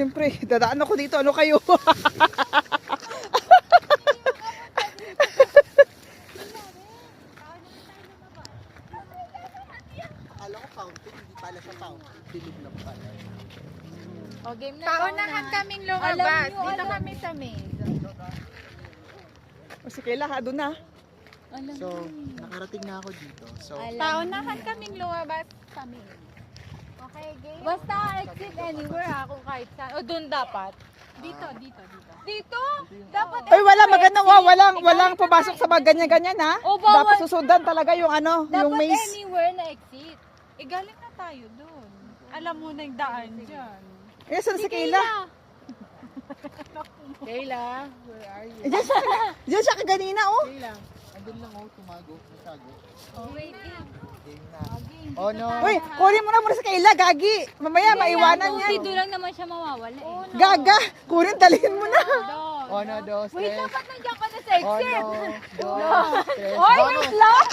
Siyempre, dadaan ako dito. Ano kayo? Akala ko fountain, hindi pala siya fountain. Bilog lang pala. O, game na. Paunahan kaming lumabas. Dito kami sa maze. O si Kayla, doon na. So, nakarating na ako dito. So, Paunahan kaming lumabas sa maze. Okay, game? Basta exit anywhere kung kahit saan. O, dun dapat. Dito, dito, dito. Dito? Dapat Ay, wala magandang walang pumasok sa mga ganyan-ganyan ha. O, bawal. Dapat susundan talaga yung ano, yung Dapat maze. anywhere na exit. Eh, galing na tayo dun. Alam mo na yung daan dyan. Eh, saan si Kayla? Kayla, where are you? Eh, diyan siya kaganina oh. Kayla, andun lang ako, tumago, natago. Wait, Game na. Oh no. Uy, kunin mo na muna si Kayla, Gagi. Mamaya, maiwanan yan. Dito lang naman siya mawawala eh. Gaga, kunin, dalhin mo na. Oh no, dos, Wait, tres. dapat nandiyan ka na sa Oh exit. no, dos, tres. Oy, Vamos. wait lang!